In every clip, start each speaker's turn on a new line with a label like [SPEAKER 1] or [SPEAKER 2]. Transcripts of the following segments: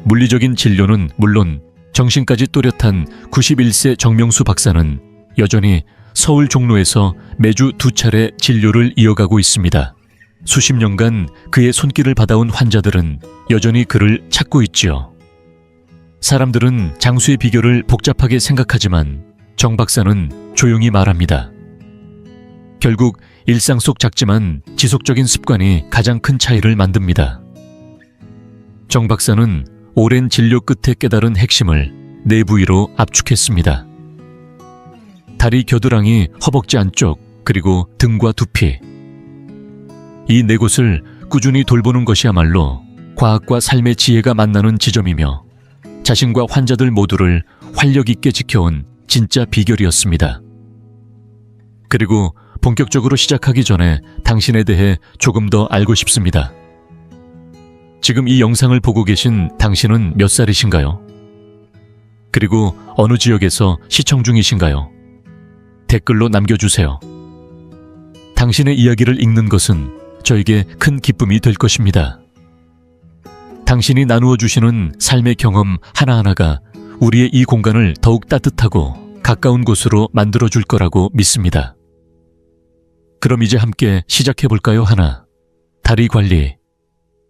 [SPEAKER 1] 물리적인 진료는 물론 정신까지 또렷한 91세 정명수 박사는 여전히 서울 종로에서 매주 2차례 진료를 이어가고 있습니다. 수십 년간 그의 손길을 받아온 환자들은 여전히 그를 찾고 있지요. 사람들은 장수의 비결을 복잡하게 생각하지만 정 박사는 조용히 말합니다. 결국 일상 속 작지만 지속적인 습관이 가장 큰 차이를 만듭니다. 정 박사는 오랜 진료 끝에 깨달은 핵심을 네 부위로 압축했습니다. 다리 겨드랑이, 허벅지 안쪽, 그리고 등과 두피. 이 네 곳을 꾸준히 돌보는 것이야말로 과학과 삶의 지혜가 만나는 지점이며 자신과 환자들 모두를 활력 있게 지켜온 진짜 비결이었습니다. 그리고 본격적으로 시작하기 전에 당신에 대해 조금 더 알고 싶습니다. 지금 이 영상을 보고 계신 당신은 몇 살이신가요? 그리고 어느 지역에서 시청 중이신가요? 댓글로 남겨주세요. 당신의 이야기를 읽는 것은 저에게 큰 기쁨이 될 것입니다. 당신이 나누어 주시는 삶의 경험 하나하나가 우리의 이 공간을 더욱 따뜻하고 가까운 곳으로 만들어줄 거라고 믿습니다. 그럼 이제 함께 시작해볼까요? 하나, 다리 관리.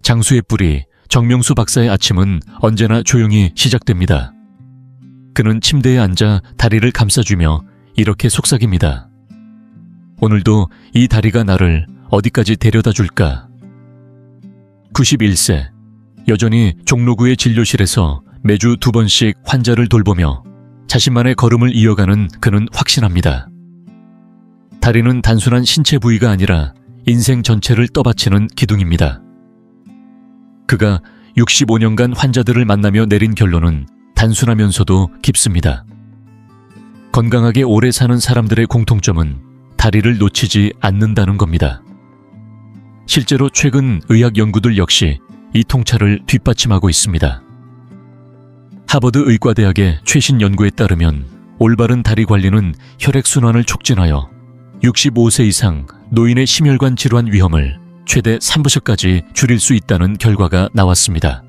[SPEAKER 1] 장수의 뿌리, 정명수 박사의 아침은 언제나 조용히 시작됩니다. 그는 침대에 앉아 다리를 감싸주며 이렇게 속삭입니다. 오늘도 이 다리가 나를 어디까지 데려다 줄까? 91세, 여전히 종로구의 진료실에서 매주 2번씩 환자를 돌보며 자신만의 걸음을 이어가는 그는 확신합니다. 다리는 단순한 신체 부위가 아니라 인생 전체를 떠받치는 기둥입니다. 그가 65년간 환자들을 만나며 내린 결론은 단순하면서도 깊습니다. 건강하게 오래 사는 사람들의 공통점은 다리를 놓치지 않는다는 겁니다. 실제로 최근 의학 연구들 역시 이 통찰을 뒷받침하고 있습니다. 하버드 의과대학의 최신 연구에 따르면 올바른 다리 관리는 혈액순환을 촉진하여 65세 이상 노인의 심혈관 질환 위험을 최대 3부서까지 줄일 수 있다는 결과가 나왔습니다.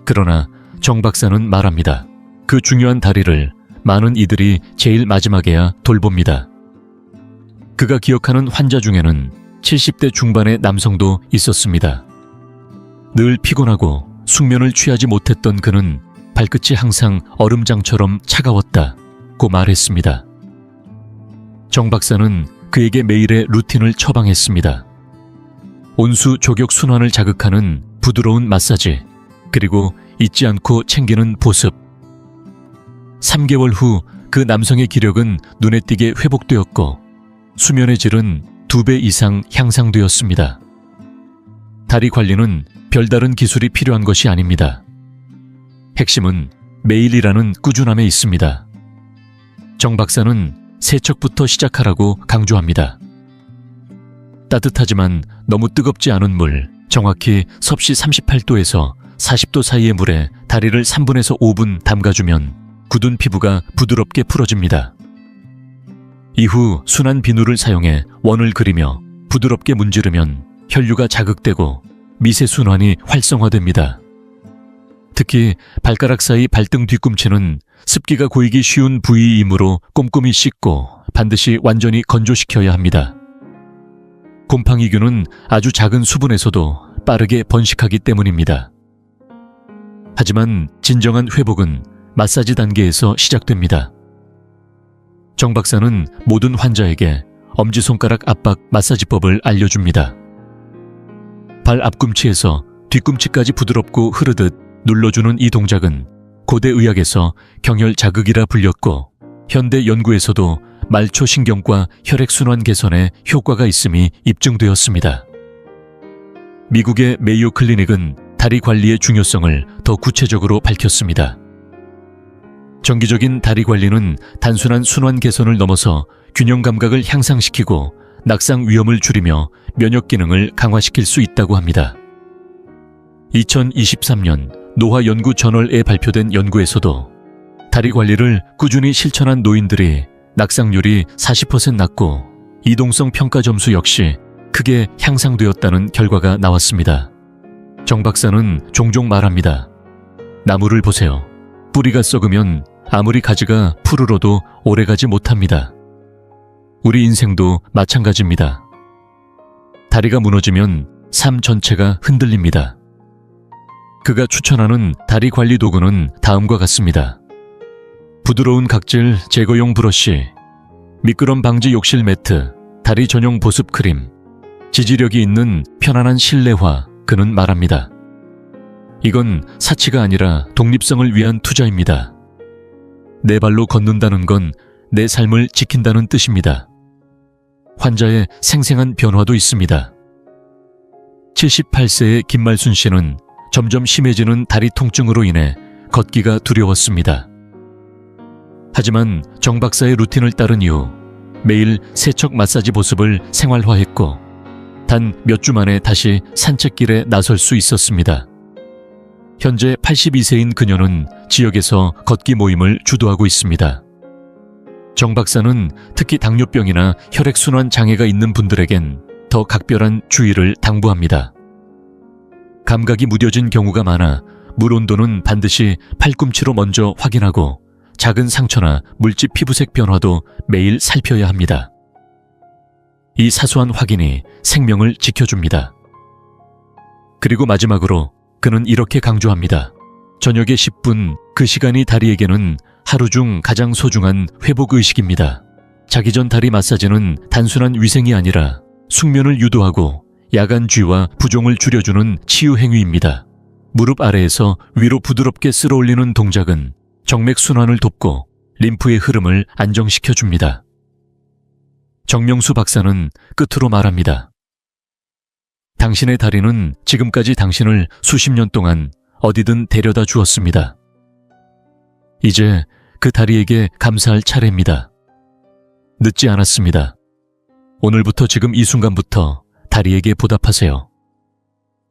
[SPEAKER 1] 그러나 정 박사는 말합니다. 그 중요한 다리를 많은 이들이 제일 마지막에야 돌봅니다. 그가 기억하는 환자 중에는 70대 중반의 남성도 있었습니다. 늘 피곤하고 숙면을 취하지 못했던 그는 발끝이 항상 얼음장처럼 차가웠다고 말했습니다. 정 박사는 그에게 매일의 루틴을 처방했습니다. 온수 조격 순환을 자극하는 부드러운 마사지, 그리고 잊지 않고 챙기는 보습. 3개월 후 그 남성의 기력은 눈에 띄게 회복되었고 수면의 질은 2배 이상 향상되었습니다. 다리 관리는 별다른 기술이 필요한 것이 아닙니다. 핵심은 매일이라는 꾸준함에 있습니다. 정 박사는 세척부터 시작하라고 강조합니다. 따뜻하지만 너무 뜨겁지 않은 물, 정확히 섭씨 38도에서 40도 사이의 물에 다리를 3분에서 5분 담가주면 굳은 피부가 부드럽게 풀어집니다. 이후 순한 비누를 사용해 원을 그리며 부드럽게 문지르면 혈류가 자극되고 미세순환이 활성화됩니다. 특히 발가락 사이 발등 뒤꿈치는 습기가 고이기 쉬운 부위이므로 꼼꼼히 씻고 반드시 완전히 건조시켜야 합니다. 곰팡이균은 아주 작은 수분에서도 빠르게 번식하기 때문입니다. 하지만 진정한 회복은 마사지 단계에서 시작됩니다. 정 박사는 모든 환자에게 엄지손가락 압박 마사지법을 알려줍니다. 발 앞꿈치에서 뒤꿈치까지 부드럽고 흐르듯 눌러주는 이 동작은 고대 의학에서 경혈 자극이라 불렸고 현대 연구에서도 말초신경과 혈액순환 개선에 효과가 있음이 입증되었습니다. 미국의 메이오 클리닉은 다리 관리의 중요성을 더 구체적으로 밝혔습니다. 정기적인 다리 관리는 단순한 순환 개선을 넘어서 균형 감각을 향상시키고 낙상 위험을 줄이며 면역 기능을 강화시킬 수 있다고 합니다. 2023년 노화 연구 저널에 발표된 연구에서도 다리 관리를 꾸준히 실천한 노인들이 낙상률이 40% 낮고 이동성 평가 점수 역시 크게 향상되었다는 결과가 나왔습니다. 정 박사는 종종 말합니다. 나무를 보세요. 뿌리가 썩으면 아무리 가지가 푸르러도 오래가지 못합니다. 우리 인생도 마찬가지입니다. 다리가 무너지면 삶 전체가 흔들립니다. 그가 추천하는 다리 관리 도구는 다음과 같습니다. 부드러운 각질 제거용 브러쉬, 미끄럼 방지 욕실 매트, 다리 전용 보습 크림, 지지력이 있는 편안한 실내화, 그는 말합니다. 이건 사치가 아니라 독립성을 위한 투자입니다. 내 발로 걷는다는 건 내 삶을 지킨다는 뜻입니다. 환자의 생생한 변화도 있습니다. 78세의 김말순 씨는 점점 심해지는 다리 통증으로 인해 걷기가 두려웠습니다. 하지만 정 박사의 루틴을 따른 이후 매일 세척 마사지 보습을 생활화했고 단 몇 주 만에 다시 산책길에 나설 수 있었습니다. 현재 82세인 그녀는 지역에서 걷기 모임을 주도하고 있습니다. 정 박사는 특히 당뇨병이나 혈액순환 장애가 있는 분들에겐 더 각별한 주의를 당부합니다. 감각이 무뎌진 경우가 많아 물 온도는 반드시 팔꿈치로 먼저 확인하고 작은 상처나 물집 피부색 변화도 매일 살펴야 합니다. 이 사소한 확인이 생명을 지켜줍니다. 그리고 마지막으로 그는 이렇게 강조합니다. 저녁에 10분, 그 시간이 다리에게는 하루 중 가장 소중한 회복의식입니다. 자기 전 다리 마사지는 단순한 위생이 아니라 숙면을 유도하고 야간 쥐와 부종을 줄여주는 치유 행위입니다. 무릎 아래에서 위로 부드럽게 쓸어올리는 동작은 정맥 순환을 돕고 림프의 흐름을 안정시켜줍니다. 정명수 박사는 끝으로 말합니다. 당신의 다리는 지금까지 당신을 수십 년 동안 어디든 데려다 주었습니다. 이제 그 다리에게 감사할 차례입니다. 늦지 않았습니다. 오늘부터 지금 이 순간부터 다리에게 보답하세요.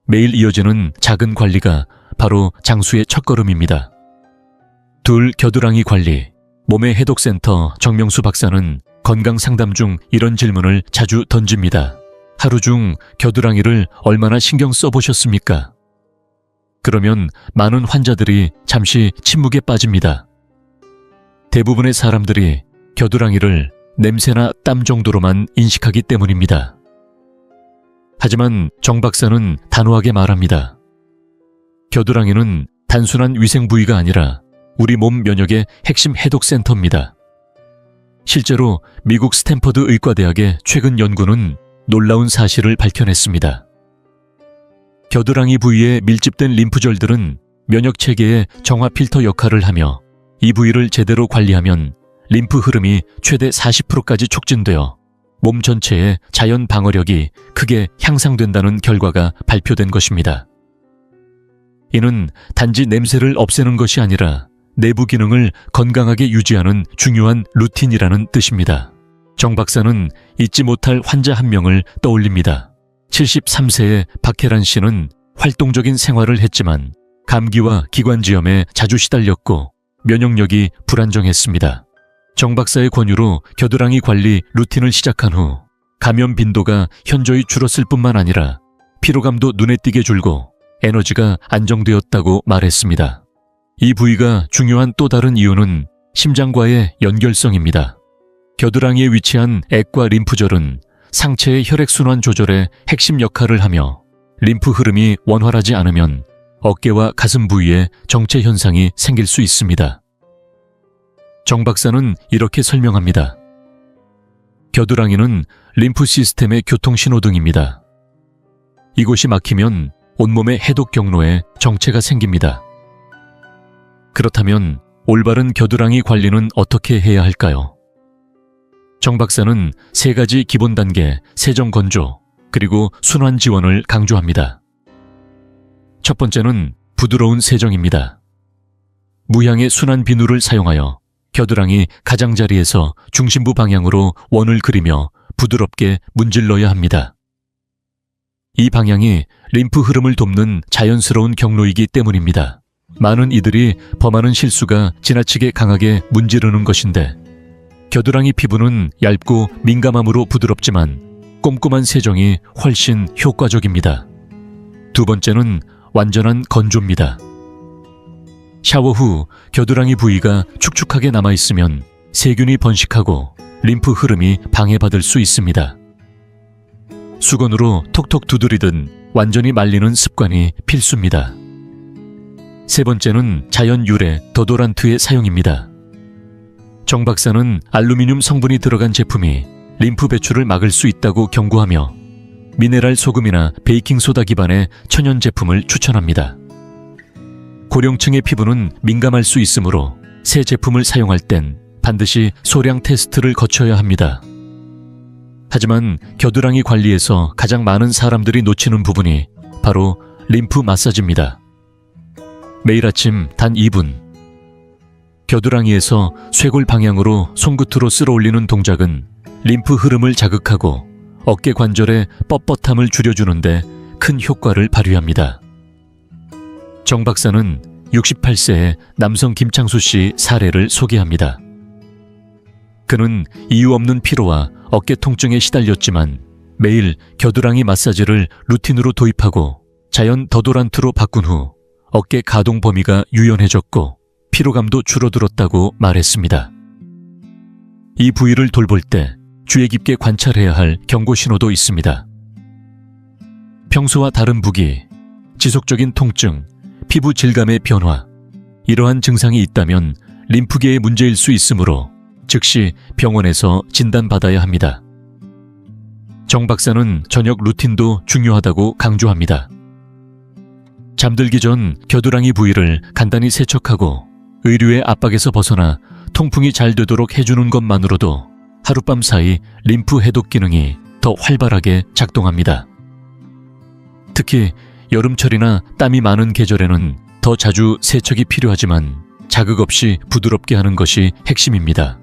[SPEAKER 1] 매일 이어지는 작은 관리가 바로 장수의 첫걸음입니다. 둘 겨드랑이 관리. 몸의 해독센터 정명수 박사는 건강 상담 중 이런 질문을 자주 던집니다. 하루 중 겨드랑이를 얼마나 신경 써보셨습니까? 그러면 많은 환자들이 잠시 침묵에 빠집니다. 대부분의 사람들이 겨드랑이를 냄새나 땀 정도로만 인식하기 때문입니다. 하지만 정 박사는 단호하게 말합니다. 겨드랑이는 단순한 위생 부위가 아니라 우리 몸 면역의 핵심 해독센터입니다. 실제로 미국 스탠퍼드 의과대학의 최근 연구는 놀라운 사실을 밝혀냈습니다. 겨드랑이 부위에 밀집된 림프절들은 면역체계의 정화 필터 역할을 하며 이 부위를 제대로 관리하면 림프 흐름이 최대 40%까지 촉진되어 몸 전체의 자연 방어력이 크게 향상된다는 결과가 발표된 것입니다. 이는 단지 냄새를 없애는 것이 아니라 내부 기능을 건강하게 유지하는 중요한 루틴이라는 뜻입니다. 정 박사는 잊지 못할 환자 한 명을 떠올립니다. 73세의 박혜란 씨는 활동적인 생활을 했지만 감기와 기관지염에 자주 시달렸고 면역력이 불안정했습니다. 정 박사의 권유로 겨드랑이 관리 루틴을 시작한 후 감염 빈도가 현저히 줄었을 뿐만 아니라 피로감도 눈에 띄게 줄고 에너지가 안정되었다고 말했습니다. 이 부위가 중요한 또 다른 이유는 심장과의 연결성입니다. 겨드랑이에 위치한 액과 림프절은 상체의 혈액순환 조절에 핵심 역할을 하며 림프 흐름이 원활하지 않으면 어깨와 가슴 부위에 정체 현상이 생길 수 있습니다. 정 박사는 이렇게 설명합니다. 겨드랑이는 림프 시스템의 교통신호등입니다. 이곳이 막히면 온몸의 해독 경로에 정체가 생깁니다. 그렇다면 올바른 겨드랑이 관리는 어떻게 해야 할까요? 정 박사는 3가지 기본 단계, 세정 건조, 그리고 순환 지원을 강조합니다. 첫 번째는 부드러운 세정입니다. 무향의 순환 비누를 사용하여 겨드랑이 가장자리에서 중심부 방향으로 원을 그리며 부드럽게 문질러야 합니다. 이 방향이 림프 흐름을 돕는 자연스러운 경로이기 때문입니다. 많은 이들이 범하는 실수가 지나치게 강하게 문지르는 것인데 겨드랑이 피부는 얇고 민감함으로 부드럽지만 꼼꼼한 세정이 훨씬 효과적입니다. 두 번째는 완전한 건조입니다. 샤워 후 겨드랑이 부위가 축축하게 남아있으면 세균이 번식하고 림프 흐름이 방해받을 수 있습니다. 수건으로 톡톡 두드리든 완전히 말리는 습관이 필수입니다. 세 번째는 자연 유래 더도란트의 사용입니다. 정 박사는 알루미늄 성분이 들어간 제품이 림프 배출을 막을 수 있다고 경고하며 미네랄 소금이나 베이킹소다 기반의 천연 제품을 추천합니다. 고령층의 피부는 민감할 수 있으므로 새 제품을 사용할 땐 반드시 소량 테스트를 거쳐야 합니다. 하지만 겨드랑이 관리에서 가장 많은 사람들이 놓치는 부분이 바로 림프 마사지입니다. 매일 아침 단 2분. 겨드랑이에서 쇄골 방향으로 손끝으로 쓸어 올리는 동작은 림프 흐름을 자극하고 어깨 관절의 뻣뻣함을 줄여주는데 큰 효과를 발휘합니다. 정 박사는 68세의 남성 김창수 씨 사례를 소개합니다. 그는 이유 없는 피로와 어깨 통증에 시달렸지만 매일 겨드랑이 마사지를 루틴으로 도입하고 자연 더도란트로 바꾼 후 어깨 가동 범위가 유연해졌고 피로감도 줄어들었다고 말했습니다. 이 부위를 돌볼 때 주의 깊게 관찰해야 할 경고 신호도 있습니다. 평소와 다른 부기, 지속적인 통증, 피부 질감의 변화, 이러한 증상이 있다면 림프계의 문제일 수 있으므로 즉시 병원에서 진단받아야 합니다. 정 박사는 저녁 루틴도 중요하다고 강조합니다. 잠들기 전 겨드랑이 부위를 간단히 세척하고 의류의 압박에서 벗어나 통풍이 잘 되도록 해주는 것만으로도 하룻밤 사이 림프 해독 기능이 더 활발하게 작동합니다. 특히 여름철이나 땀이 많은 계절에는 더 자주 세척이 필요하지만 자극 없이 부드럽게 하는 것이 핵심입니다.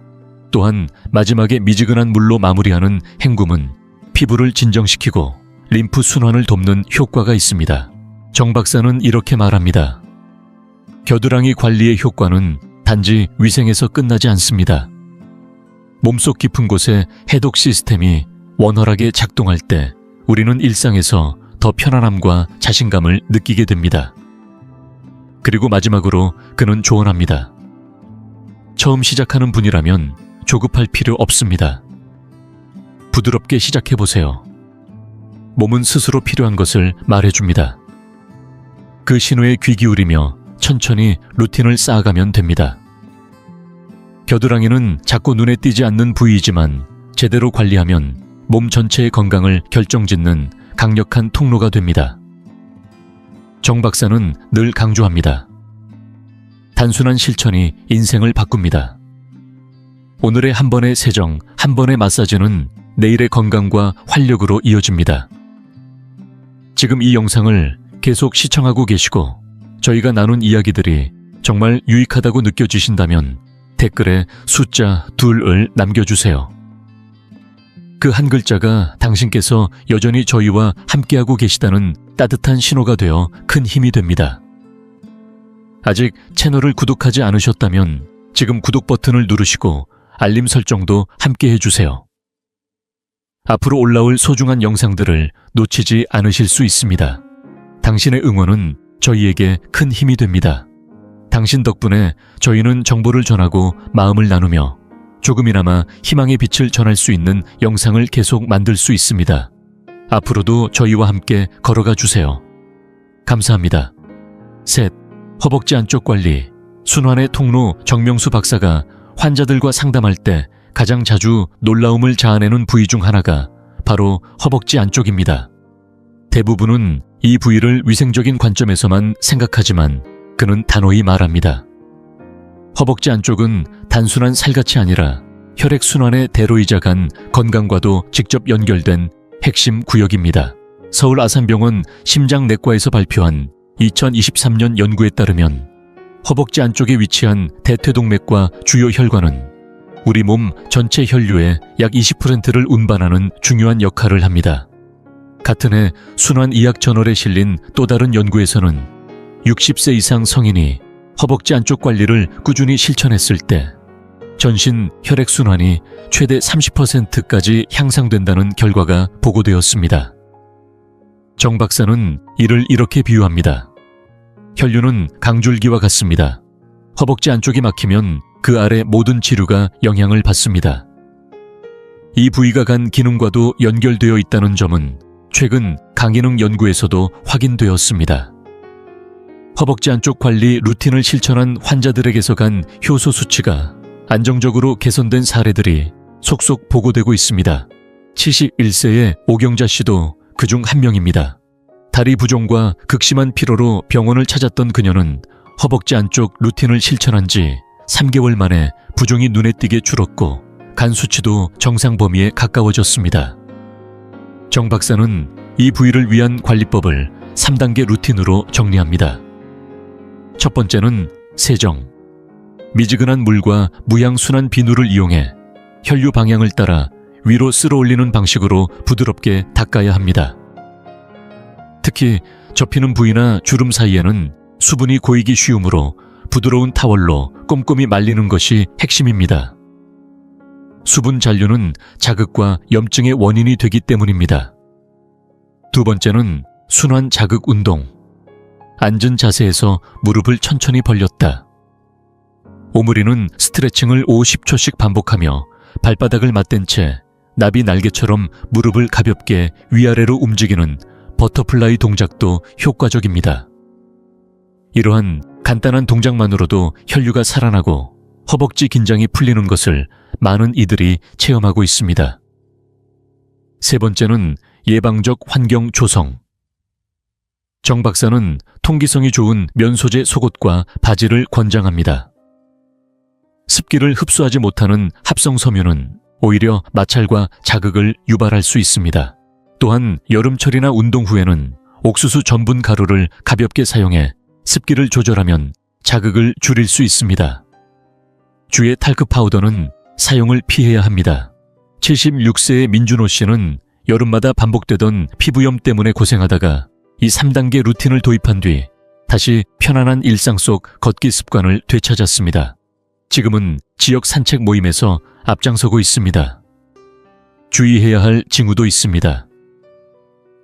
[SPEAKER 1] 또한 마지막에 미지근한 물로 마무리하는 헹굼은 피부를 진정시키고 림프 순환을 돕는 효과가 있습니다. 정 박사는 이렇게 말합니다. 겨드랑이 관리의 효과는 단지 위생에서 끝나지 않습니다. 몸속 깊은 곳에 해독 시스템이 원활하게 작동할 때 우리는 일상에서 더 편안함과 자신감을 느끼게 됩니다. 그리고 마지막으로 그는 조언합니다. 처음 시작하는 분이라면 조급할 필요 없습니다. 부드럽게 시작해보세요. 몸은 스스로 필요한 것을 말해줍니다. 그 신호에 귀 기울이며 천천히 루틴을 쌓아가면 됩니다. 겨드랑이는 작고 눈에 띄지 않는 부위이지만 제대로 관리하면 몸 전체의 건강을 결정짓는 강력한 통로가 됩니다. 정 박사는 늘 강조합니다. 단순한 실천이 인생을 바꿉니다. 오늘의 한 번의 세정, 한 번의 마사지는 내일의 건강과 활력으로 이어집니다. 지금 이 영상을 계속 시청하고 계시고 저희가 나눈 이야기들이 정말 유익하다고 느껴지신다면 댓글에 숫자 2을 남겨주세요. 그 한 글자가 당신께서 여전히 저희와 함께하고 계시다는 따뜻한 신호가 되어 큰 힘이 됩니다. 아직 채널을 구독하지 않으셨다면 지금 구독 버튼을 누르시고 알림 설정도 함께 해주세요. 앞으로 올라올 소중한 영상들을 놓치지 않으실 수 있습니다. 당신의 응원은 저희에게 큰 힘이 됩니다. 당신 덕분에 저희는 정보를 전하고 마음을 나누며 조금이나마 희망의 빛을 전할 수 있는 영상을 계속 만들 수 있습니다. 앞으로도 저희와 함께 걸어가 주세요. 감사합니다. 셋, 허벅지 안쪽 관리. 순환의 통로 정명수 박사가 환자들과 상담할 때 가장 자주 놀라움을 자아내는 부위 중 하나가 바로 허벅지 안쪽입니다. 대부분은 이 부위를 위생적인 관점에서만 생각하지만 그는 단호히 말합니다. 허벅지 안쪽은 단순한 살갗이 아니라 혈액순환의 대로이자 간 건강과도 직접 연결된 핵심 구역입니다. 서울 아산병원 심장내과에서 발표한 2023년 연구에 따르면 허벅지 안쪽에 위치한 대퇴동맥과 주요 혈관은 우리 몸 전체 혈류의 약 20%를 운반하는 중요한 역할을 합니다. 같은 해 순환의학저널에 실린 또 다른 연구에서는 60세 이상 성인이 허벅지 안쪽 관리를 꾸준히 실천했을 때 전신 혈액순환이 최대 30%까지 향상된다는 결과가 보고되었습니다. 정 박사는 이를 이렇게 비유합니다. 혈류는 강줄기와 같습니다. 허벅지 안쪽이 막히면 그 아래 모든 지류가 영향을 받습니다. 이 부위가 간 기능과도 연결되어 있다는 점은 최근 강기능 연구에서도 확인되었습니다. 허벅지 안쪽 관리 루틴을 실천한 환자들에게서 간 효소 수치가 안정적으로 개선된 사례들이 속속 보고되고 있습니다. 71세의 오경자 씨도 그중 한 명입니다. 다리 부종과 극심한 피로로 병원을 찾았던 그녀는 허벅지 안쪽 루틴을 실천한 지 3개월 만에 부종이 눈에 띄게 줄었고 간 수치도 정상 범위에 가까워졌습니다. 정 박사는 이 부위를 위한 관리법을 3단계 루틴으로 정리합니다. 첫 번째는 세정. 미지근한 물과 무향순한 비누를 이용해 혈류 방향을 따라 위로 쓸어 올리는 방식으로 부드럽게 닦아야 합니다. 특히 접히는 부위나 주름 사이에는 수분이 고이기 쉬우므로 부드러운 타월로 꼼꼼히 말리는 것이 핵심입니다. 수분 잔류는 자극과 염증의 원인이 되기 때문입니다. 두 번째는 순환 자극 운동. 앉은 자세에서 무릎을 천천히 벌렸다. 오므리는 스트레칭을 50초씩 반복하며 발바닥을 맞댄 채 나비 날개처럼 무릎을 가볍게 위아래로 움직이는 버터플라이 동작도 효과적입니다. 이러한 간단한 동작만으로도 혈류가 살아나고 허벅지 긴장이 풀리는 것을 많은 이들이 체험하고 있습니다. 세 번째는 예방적 환경 조성. 정 박사는 통기성이 좋은 면 소재 속옷과 바지를 권장합니다. 습기를 흡수하지 못하는 합성 섬유는 오히려 마찰과 자극을 유발할 수 있습니다. 또한 여름철이나 운동 후에는 옥수수 전분 가루를 가볍게 사용해 습기를 조절하면 자극을 줄일 수 있습니다. 주의 탈크 파우더는 사용을 피해야 합니다. 76세의 민준호 씨는 여름마다 반복되던 피부염 때문에 고생하다가 이 3단계 루틴을 도입한 뒤 다시 편안한 일상 속 걷기 습관을 되찾았습니다. 지금은 지역 산책 모임에서 앞장서고 있습니다. 주의해야 할 징후도 있습니다.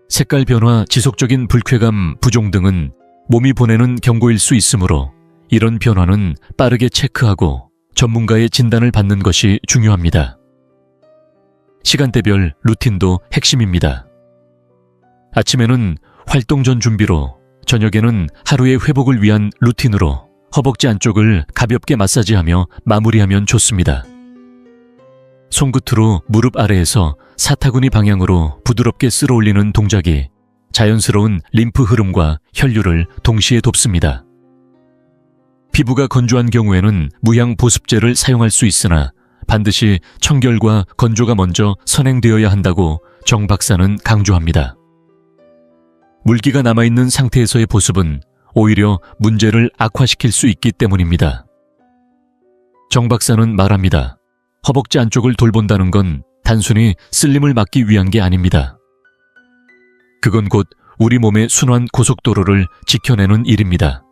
[SPEAKER 1] 색깔 변화, 지속적인 불쾌감, 부종 등은 몸이 보내는 경고일 수 있으므로 이런 변화는 빠르게 체크하고 전문가의 진단을 받는 것이 중요합니다. 시간대별 루틴도 핵심입니다. 아침에는 활동 전 준비로, 저녁에는 하루의 회복을 위한 루틴으로 허벅지 안쪽을 가볍게 마사지하며 마무리하면 좋습니다. 손끝으로 무릎 아래에서 사타구니 방향으로 부드럽게 쓸어 올리는 동작이 자연스러운 림프 흐름과 혈류를 동시에 돕습니다. 피부가 건조한 경우에는 무향 보습제를 사용할 수 있으나 반드시 청결과 건조가 먼저 선행되어야 한다고 정 박사는 강조합니다. 물기가 남아있는 상태에서의 보습은 오히려 문제를 악화시킬 수 있기 때문입니다. 정 박사는 말합니다. 허벅지 안쪽을 돌본다는 건 단순히 쓸림을 막기 위한 게 아닙니다. 그건 곧 우리 몸의 순환 고속도로를 지켜내는 일입니다.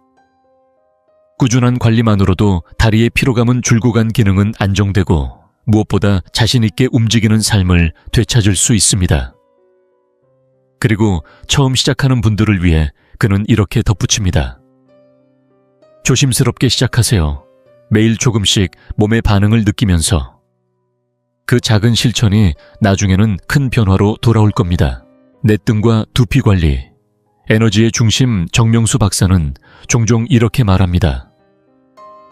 [SPEAKER 1] 꾸준한 관리만으로도 다리의 피로감은 줄고 간 기능은 안정되고 무엇보다 자신 있게 움직이는 삶을 되찾을 수 있습니다. 그리고 처음 시작하는 분들을 위해 그는 이렇게 덧붙입니다. 조심스럽게 시작하세요. 매일 조금씩 몸의 반응을 느끼면서. 그 작은 실천이 나중에는 큰 변화로 돌아올 겁니다. 내등과 두피 관리. 에너지의 중심 정명수 박사는 종종 이렇게 말합니다.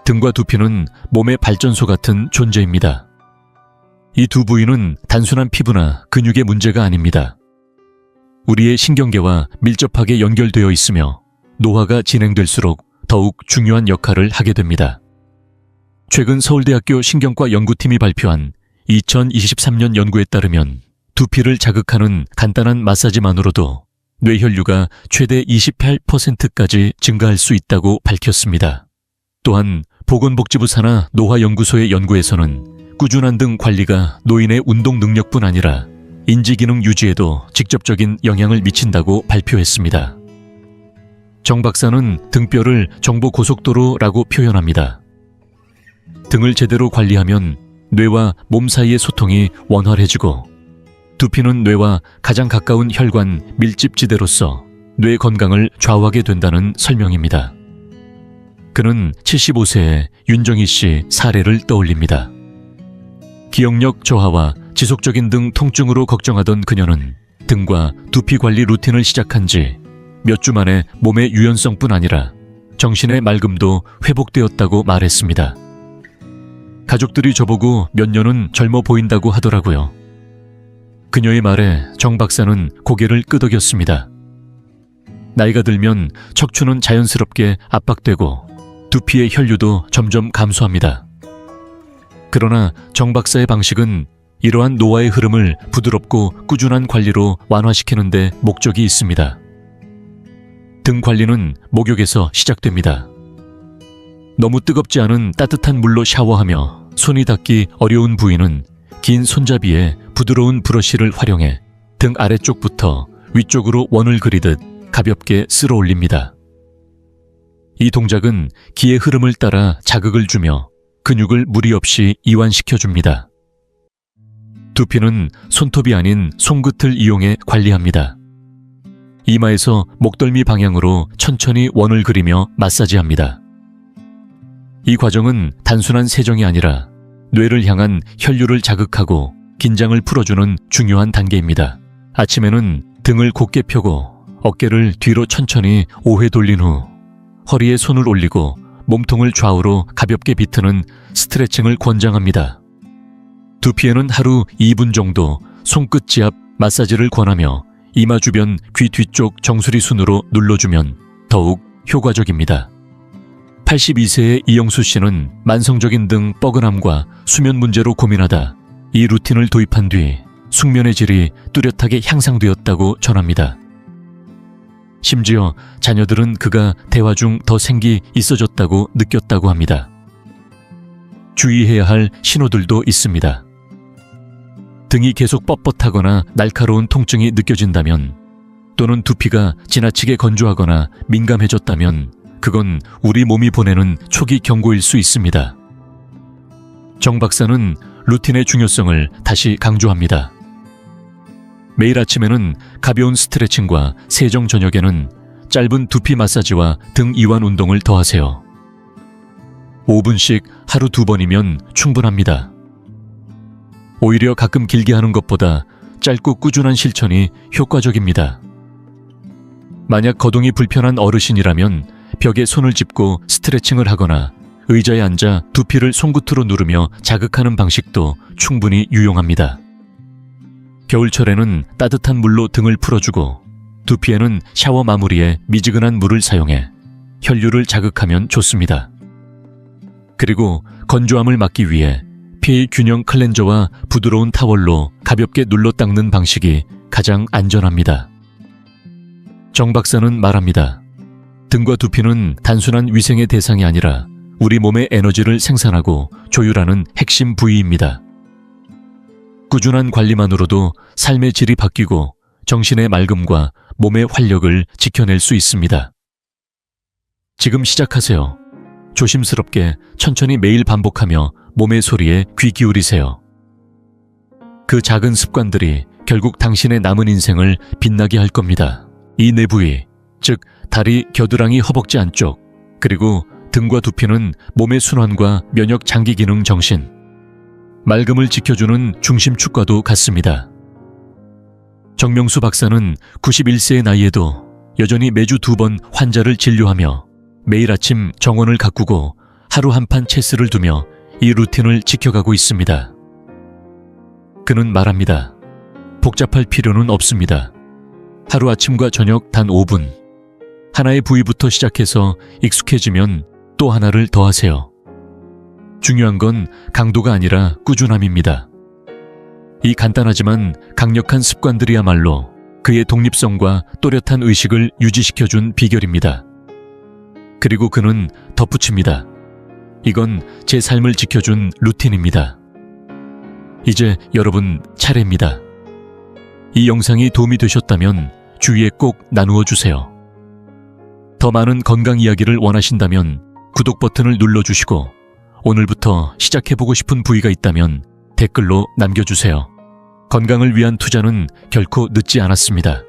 [SPEAKER 1] 등과 두피는 몸의 발전소 같은 존재입니다. 이 두 부위는 단순한 피부나 근육의 문제가 아닙니다. 우리의 신경계와 밀접하게 연결되어 있으며 노화가 진행될수록 더욱 중요한 역할을 하게 됩니다. 최근 서울대학교 신경과 연구팀이 발표한 2023년 연구에 따르면 두피를 자극하는 간단한 마사지만으로도 뇌혈류가 최대 28%까지 증가할 수 있다고 밝혔습니다. 또한 보건복지부 산하 노화연구소의 연구에서는 꾸준한 등 관리가 노인의 운동 능력뿐 아니라 인지기능 유지에도 직접적인 영향을 미친다고 발표했습니다. 정 박사는 등뼈를 정보고속도로라고 표현합니다. 등을 제대로 관리하면 뇌와 몸 사이의 소통이 원활해지고 두피는 뇌와 가장 가까운 혈관 밀집지대로서 뇌 건강을 좌우하게 된다는 설명입니다. 그는 75세의 윤정희 씨 사례를 떠올립니다. 기억력 저하와 지속적인 등 통증으로 걱정하던 그녀는 등과 두피 관리 루틴을 시작한 지 몇 주 만에 몸의 유연성뿐 아니라 정신의 맑음도 회복되었다고 말했습니다. 가족들이 저보고 몇 년은 젊어 보인다고 하더라고요. 그녀의 말에 정 박사는 고개를 끄덕였습니다. 나이가 들면 척추는 자연스럽게 압박되고 두피의 혈류도 점점 감소합니다. 그러나 정 박사의 방식은 이러한 노화의 흐름을 부드럽고 꾸준한 관리로 완화시키는 데 목적이 있습니다. 등 관리는 목욕에서 시작됩니다. 너무 뜨겁지 않은 따뜻한 물로 샤워하며 손이 닿기 어려운 부위는 긴 손잡이에 부드러운 브러쉬를 활용해 등 아래쪽부터 위쪽으로 원을 그리듯 가볍게 쓸어 올립니다. 이 동작은 기의 흐름을 따라 자극을 주며 근육을 무리 없이 이완시켜줍니다. 두피는 손톱이 아닌 손끝을 이용해 관리합니다. 이마에서 목덜미 방향으로 천천히 원을 그리며 마사지합니다. 이 과정은 단순한 세정이 아니라 뇌를 향한 혈류를 자극하고 긴장을 풀어주는 중요한 단계입니다. 아침에는 등을 곧게 펴고 어깨를 뒤로 천천히 5회 돌린 후 허리에 손을 올리고 몸통을 좌우로 가볍게 비트는 스트레칭을 권장합니다. 두피에는 하루 2분 정도 손끝지압 마사지를 권하며 이마 주변 귀 뒤쪽 정수리 순으로 눌러주면 더욱 효과적입니다. 82세의 이영수 씨는 만성적인 등 뻐근함과 수면 문제로 고민하다 이 루틴을 도입한 뒤 숙면의 질이 뚜렷하게 향상되었다고 전합니다. 심지어 자녀들은 그가 대화 중 더 생기 있어졌다고 느꼈다고 합니다. 주의해야 할 신호들도 있습니다. 등이 계속 뻣뻣하거나 날카로운 통증이 느껴진다면 또는 두피가 지나치게 건조하거나 민감해졌다면 그건 우리 몸이 보내는 초기 경고일 수 있습니다. 정 박사는 루틴의 중요성을 다시 강조합니다. 매일 아침에는 가벼운 스트레칭과 세정 저녁에는 짧은 두피 마사지와 등 이완 운동을 더하세요. 5분씩 하루 2번이면 충분합니다. 오히려 가끔 길게 하는 것보다 짧고 꾸준한 실천이 효과적입니다. 만약 거동이 불편한 어르신이라면 벽에 손을 짚고 스트레칭을 하거나 의자에 앉아 두피를 손끝으로 누르며 자극하는 방식도 충분히 유용합니다. 겨울철에는 따뜻한 물로 등을 풀어주고 두피에는 샤워 마무리에 미지근한 물을 사용해 혈류를 자극하면 좋습니다. 그리고 건조함을 막기 위해 pH 균형 클렌저와 부드러운 타월로 가볍게 눌러 닦는 방식이 가장 안전합니다. 정 박사는 말합니다. 등과 두피는 단순한 위생의 대상이 아니라 우리 몸의 에너지를 생산하고 조율하는 핵심 부위입니다. 꾸준한 관리만으로도 삶의 질이 바뀌고 정신의 맑음과 몸의 활력을 지켜낼 수 있습니다. 지금 시작하세요. 조심스럽게 천천히 매일 반복하며 몸의 소리에 귀 기울이세요. 그 작은 습관들이 결국 당신의 남은 인생을 빛나게 할 겁니다. 이 네 부위, 즉 다리, 겨드랑이, 허벅지 안쪽, 그리고 등과 두피는 몸의 순환과 면역 장기 기능 정신, 맑음을 지켜주는 중심축과도 같습니다. 정명수 박사는 91세의 나이에도 여전히 매주 2번 환자를 진료하며 매일 아침 정원을 가꾸고 하루 한 판 체스를 두며 이 루틴을 지켜가고 있습니다. 그는 말합니다. 복잡할 필요는 없습니다. 하루 아침과 저녁 단 5분. 하나의 부위부터 시작해서 익숙해지면 또 하나를 더하세요. 중요한 건 강도가 아니라 꾸준함입니다. 이 간단하지만 강력한 습관들이야말로 그의 독립성과 또렷한 의식을 유지시켜준 비결입니다. 그리고 그는 덧붙입니다. 이건 제 삶을 지켜준 루틴입니다. 이제 여러분 차례입니다. 이 영상이 도움이 되셨다면 주위에 꼭 나누어 주세요. 더 많은 건강 이야기를 원하신다면 구독 버튼을 눌러주시고 오늘부터 시작해보고 싶은 부위가 있다면 댓글로 남겨주세요. 건강을 위한 투자는 결코 늦지 않았습니다.